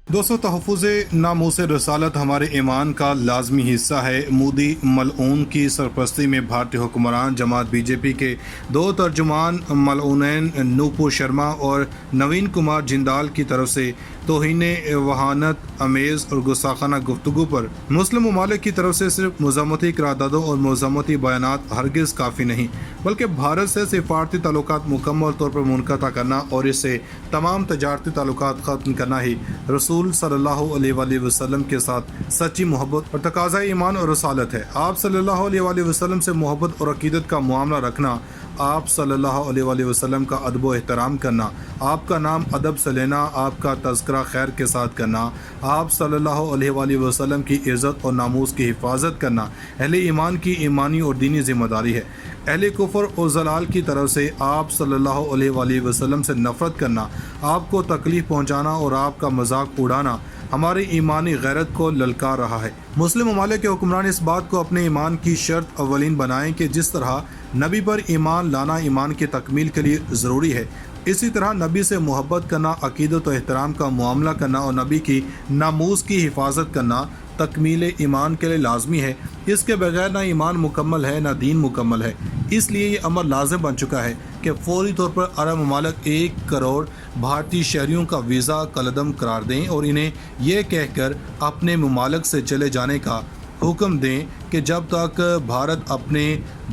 दोस्तों, तहफ़्फ़ुज़ नामूस रसालत हमारे ईमान का लाजमी हिस्सा है। मोदी मलऊन की सरपरस्ती में भारतीय हुक्मरान जमात बीजेपी के दो तर्जुमान मलऊनैन नूपुर शर्मा और नवीन कुमार जिंदाल की तरफ से तौहीन वहानत अमेज़ और गुस्ताखाना गुफ्तगू पर मुस्लिम ममालिक की तरफ से सिर्फ मज़म्मती करारदादों और मज़म्मती बयानात हरगिज़ काफ़ी नहीं, बल्कि भारत से सिफारती ताल्लुकात मुकम्मल तौर पर मुनक़ता करना और इससे तमाम तजारती ताल्लुकात ख़त्म करना ही रसूल सल्लल्लाहु अलैहि वसल्लम के साथ सच्ची मोहब्बत और तकाज़ा ईमान और रसालत है। आप सल्लल्लाहु अलैहि वसल्लम से मोहब्बत और अक़ीदत का मामला रखना, आप सल्लल्लाहु अलैहि वसल्लम का अदब व एहतराम करना, आपका नाम अदब से लेना, आपका तज़किरा खैर के साथ करना, आप सल्लल्लाहु अलैहि वसल्लम की इज़्ज़त और नामूस की हिफाजत करना अहले ईमान की ईमानी और दीनी ज़िम्मेदारी है। अहले कुफ़र और ज़लाल की तरफ से आप सल्लल्लाहु अलैहि वसल्लम से नफ़रत करना, आपको तकलीफ़ पहुँचाना और आपका मजाक उड़ाना हमारी ईमानी गैरत को ललकार रहा है। मुस्लिम ममालिक के हुक्मरान इस बात को अपने ईमान की शर्त अव्वलीन बनाएं कि जिस तरह नबी पर ईमान लाना ईमान की तकमील के लिए ज़रूरी है, इसी तरह नबी से मोहब्बत करना, अक़ीदत और एहतराम का मामला करना और नबी की नामूस की हिफाजत करना तकमील ईमान के लिए लाजमी है। इसके बगैर ना ईमान मुकम्मल है ना दीन मुकम्मल है। इसलिए ये अमर लाजिम बन चुका है कि फौरी तौर पर अरब ममालिक 1 करोड़ भारतीय शहरियों का वीज़ा कलदम करार दें और इन्हें यह कहकर अपने ममालिक से चले जाने का हुक्म दें कि जब तक भारत अपने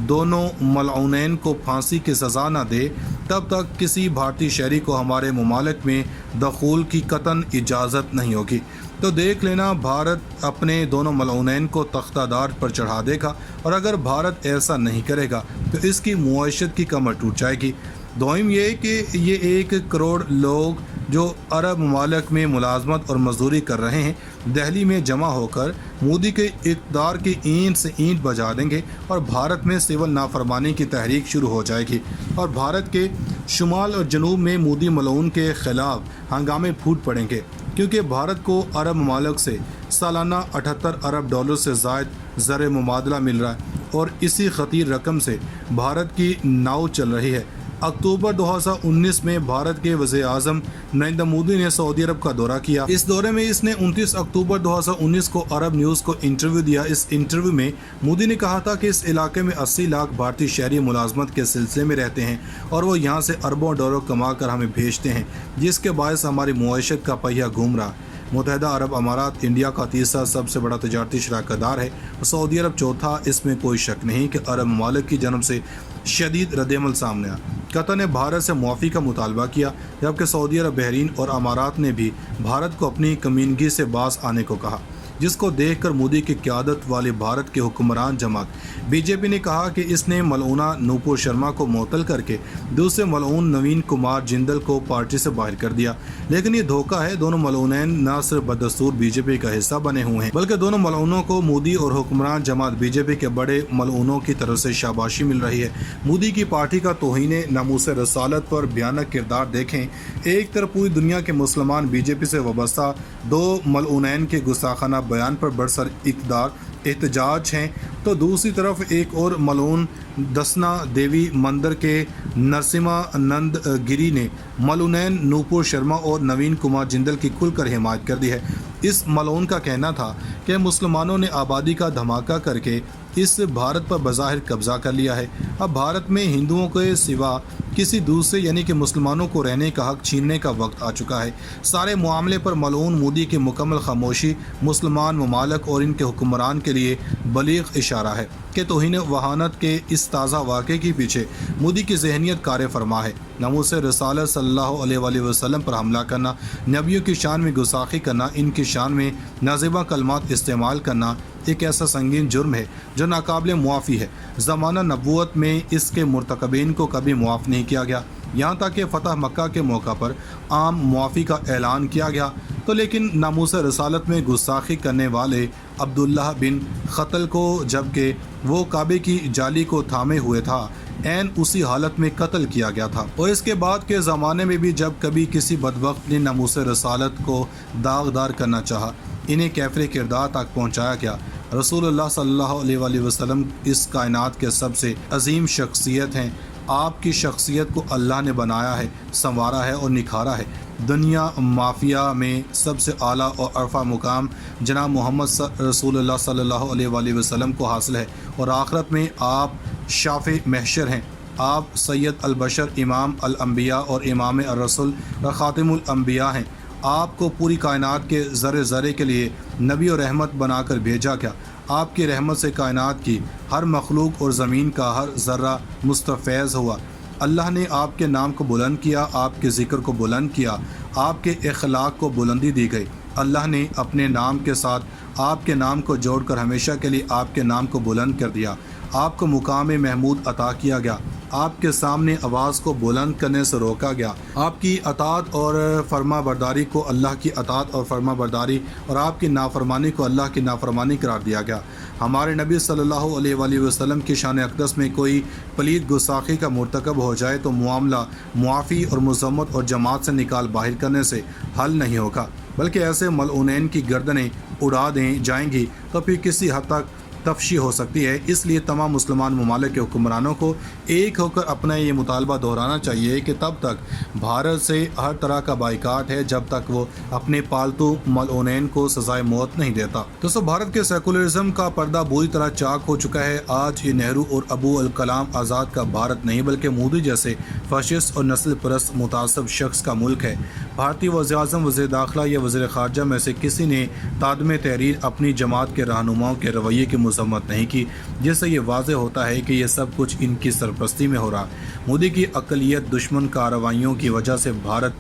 दोनों मलऊनैन को फांसी की सज़ा न दे, तब तक किसी भारतीय शहरी को हमारे ममालिक में दखूल की कतन इजाज़त नहीं होगी। तो देख लेना, भारत अपने दोनों मलऊनैन को तख्तादार पर चढ़ा देगा और अगर भारत ऐसा नहीं करेगा तो इसकी मुआशत की कमर टूट जाएगी। दोइम ये कि ये 1 करोड़ लोग जो अरब ममालिक में मुलाजमत और मजदूरी कर रहे हैं, दिल्ली में जमा होकर मोदी के इक़्तिदार की ईंट से ईंट बजा देंगे और भारत में सिविल नाफरमानी की तहरीक शुरू हो जाएगी और भारत के शुमाल और जनूब में मोदी मलऊन के ख़िलाफ़ हंगामे फूट पड़ेंगे, क्योंकि भारत को अरब ममालिक से सालाना 78 अरब डॉलर से ज़ायद ज़र मुबादला मिल रहा है और इसी खतीर रकम से भारत की नाव चल रही है। अक्टूबर 2019 में भारत के वज़ीर-ए-आज़म नरेंद्र मोदी ने सऊदी अरब का दौरा किया। इस दौरे में इसने 29 अक्टूबर 2019 को अरब न्यूज़ को इंटरव्यू दिया। इस इंटरव्यू में मोदी ने कहा था कि इस इलाके में 80 लाख भारतीय शहरी मुलाजमत के सिलसिले में रहते हैं और वो यहाँ से अरबों डॉलर कमा कर हमें भेजते हैं, जिसके बायस हमारी मुआशत का पहिया घूम रहा है। मुत्तहिदा अरब अमारात इंडिया का तीसरा सबसे बड़ा तजारती शराकतदार है और सऊदी अरब चौथा। इसमें कोई शक नहीं कि अरब ममालिक की जानब से शदीद रद्दअमल सामने आया। कतर ने भारत से मुआफ़ी का मुतालबा किया, जबकि सऊदी अरब, बहरीन और अमारात ने भी भारत को अपनी कमीनगी से बाज आने को कहा, जिसको देखकर मोदी की क़यादत वाले भारत के हुक्मरान जमात बीजेपी ने कहा कि इसने मलऊना नूपुर शर्मा को मुअत्तल करके दूसरे मलऊन नवीन कुमार जिंदल को पार्टी से बाहर कर दिया। लेकिन ये धोखा है। दोनों मलऊनैन न सिर्फ बदस्तूर बीजेपी का हिस्सा बने हुए हैं, बल्कि दोनों मलऊनों को मोदी और हुक्मरान जमात बीजेपी के बड़े मलऊनों की तरफ से शाबाशी मिल रही है। मोदी की पार्टी का तौहीन नामूस रसालत पर भयानक किरदार देखें। एक तरफ पूरी दुनिया के मुसलमान बीजेपी से वाबस्ता दो मलऊनैन के गुस्ताखाना बयान पर बरसर इक़्तिदार एहतजाज हैं, तो दूसरी तरफ एक और मलऊन दसना देवी मंदिर के नरसिम्हानंद गिरी ने मलऊनैन नूपुर शर्मा और नवीन कुमार जिंदल की खुलकर हिमायत कर दी है। इस मलऊन का कहना था कि मुसलमानों ने आबादी का धमाका करके इस भारत पर बज़ाहिर कब्ज़ा कर लिया है। अब भारत में हिंदुओं के सिवा किसी दूसरे यानी कि मुसलमानों को रहने का हक छीनने का वक्त आ चुका है। सारे मामले पर मलऊन मोदी की मुकम्मल खामोशी मुसलमान ममालिक और इनके हुक्मरान के लिए बलीग इशारा है कि तौहीन वहानत के इस ताज़ा वाक़े के पीछे मोदी की ज़हनियत कार फरमा है। नामूस रसालत सल्लल्लाहु अलैहि वसल्लम पर हमला करना, नबियों की शान में गुस्ताखी करना, इनकी शान में नाज़िबा कलमात इस्तेमाल करना एक ऐसा संगीन जुर्म है जो नाकाबिल मुआफ़ी है। ज़माना नबूवत में इसके मुर्तकबीन को कभी मुआफ़ नहीं किया गया, यहाँ तक कि फ़तह मक्का के मौका पर आम मुआफ़ी का ऐलान किया गया। तो लेकिन नामूस रसालत में गुस्ताखी करने वाले अब्दुल्लाह बिन ख़तल को, जबकि वो काबे की जाली को थामे हुए था, ऐन उसी हालत में कत्ल किया गया था। और इसके बाद के ज़माने में भी जब कभी किसी बदबख्त ने नामूस रसालत को दागदार करना चाहा, इन्हें कैफरे किरदार तक पहुँचाया गया। रसूलुल्लाह सल्लल्लाहु अलैहि वसल्लम इस कायनात के सबसे अजीम शख्सियत हैं। آپ کی شخصیت کو اللہ نے بنایا ہے، سنوارا ہے اور نکھارا ہے۔ دنیا مافیا میں سب سے اعلیٰ اور عرفہ مقام جناب محمد رسول اللہ صلی اللہ علیہ وآلہ وسلم کو حاصل ہے، اور آخرت میں آپ شافع محشر ہیں۔ آپ سید البشر، امام الانبیاء اور امام الرسل اور خاتم الانبیاء ہیں۔ آپ کو پوری کائنات کے ذرے ذرے کے لیے نبی و رحمت بنا کر بھیجا گیا۔ آپ کی رحمت سے کائنات کی ہر مخلوق اور زمین کا ہر ذرہ مستفیض ہوا۔ اللہ نے آپ کے نام کو بلند کیا، آپ کے ذکر کو بلند کیا، آپ کے اخلاق کو بلندی دی گئی۔ اللہ نے اپنے نام کے ساتھ آپ کے نام کو جوڑ کر ہمیشہ کے لیے آپ کے نام کو بلند کر دیا۔ آپ کو مقام محمود عطا کیا گیا۔ آپ کے سامنے آواز کو بلند کرنے سے روکا گیا۔ آپ کی اطاعت اور فرما برداری کو اللہ کی اطاعت اور فرما برداری، اور آپ کی نافرمانی کو اللہ کی نافرمانی قرار دیا گیا۔ ہمارے نبی صلی اللہ علیہ وآلہ وسلم کی شان اقدس میں کوئی پلید گستاخی کا مرتکب ہو جائے تو معاملہ معافی اور مذمت اور جماعت سے نکال باہر کرنے سے حل نہیں ہوگا، بلکہ ایسے ملعونین کی گردنیں اڑا دیں جائیں گی تو پھر کسی حد تک تفشی ہو سکتی ہے۔ اس لیے تمام مسلمان ممالک کے حکمرانوں کو ایک ہو کر اپنا یہ مطالبہ دہرانا چاہیے کہ تب تک بھارت سے ہر طرح کا بائیکاٹ ہے جب تک وہ اپنے پالتو ملعونین کو سزائے موت نہیں دیتا۔ دوستو، بھارت کے سیکولرزم کا پردہ بری طرح چاک ہو چکا ہے۔ آج یہ نہرو اور ابو الکلام آزاد کا بھارت نہیں بلکہ مودی جیسے فاشسٹ اور نسل پرست متعصب شخص کا ملک ہے۔ بھارتی وزیر اعظم، وزیر داخلہ یا وزیر خارجہ میں سے کسی نے تادم تحریر اپنی جماعت کے رہنماؤں کے رویے کی مذمت نہیں کی، جس سے یہ واضح ہوتا ہے کہ یہ سب کچھ ان کی سرپرستی میں ہو رہا۔ مودی کی اقلیت دشمن کارروائیوں کی وجہ سے بھارت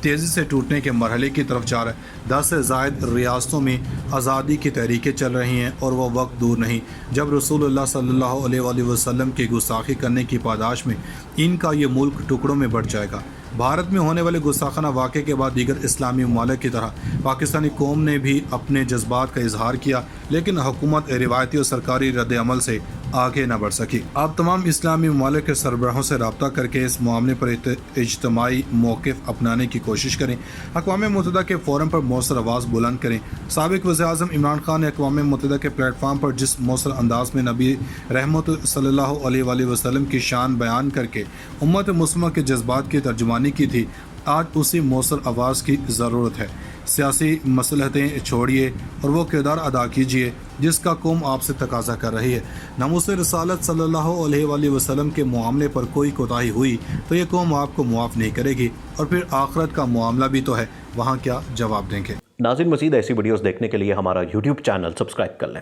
تیزی سے ٹوٹنے کے مرحلے کی طرف جا رہا ہے۔ 10 سے زائد ریاستوں میں آزادی کی تحریکیں چل رہی ہیں، اور وہ وقت دور نہیں جب رسول اللہ صلی اللہ علیہ وآلہ وسلم کی گستاخی کرنے کی پاداش میں ان کا یہ ملک ٹکڑوں میں بٹ جائے گا۔ بھارت میں ہونے والے گستاخانہ واقعے کے بعد دیگر اسلامی ممالک کی طرح پاکستانی قوم نے بھی اپنے جذبات کا اظہار کیا، لیکن حکومت روایتی اور سرکاری رد عمل سے آگے نہ بڑھ سکی۔ آپ تمام اسلامی ممالک کے سربراہوں سے رابطہ کر کے اس معاملے پر اجتماعی موقف اپنانے کی کوشش کریں۔ اقوام متحدہ کے فورم پر مؤثر آواز بلند کریں۔ سابق وزیر اعظم عمران خان نے اقوام متحدہ کے پلیٹ فارم پر جس مؤثر انداز میں نبی رحمت صلی اللہ علیہ وآلہ وسلم کی شان بیان کر کے امت مسلمہ کے جذبات کی ترجمانی کی تھی، آج اسی مؤثر آواز کی ضرورت ہے۔ سیاسی مصلحتیں چھوڑیے اور وہ کردار ادا کیجیے جس کا قوم آپ سے تقاضا کر رہی ہے۔ ناموس رسالت صلی اللہ علیہ وآلہ وسلم کے معاملے پر کوئی کوتاہی ہوئی تو یہ قوم آپ کو معاف نہیں کرے گی، اور پھر آخرت کا معاملہ بھی تو ہے، وہاں کیا جواب دیں گے؟ ناظرین، مزید ایسی ویڈیوز دیکھنے کے لیے ہمارا YouTube چینل سبسکرائب کر لیں۔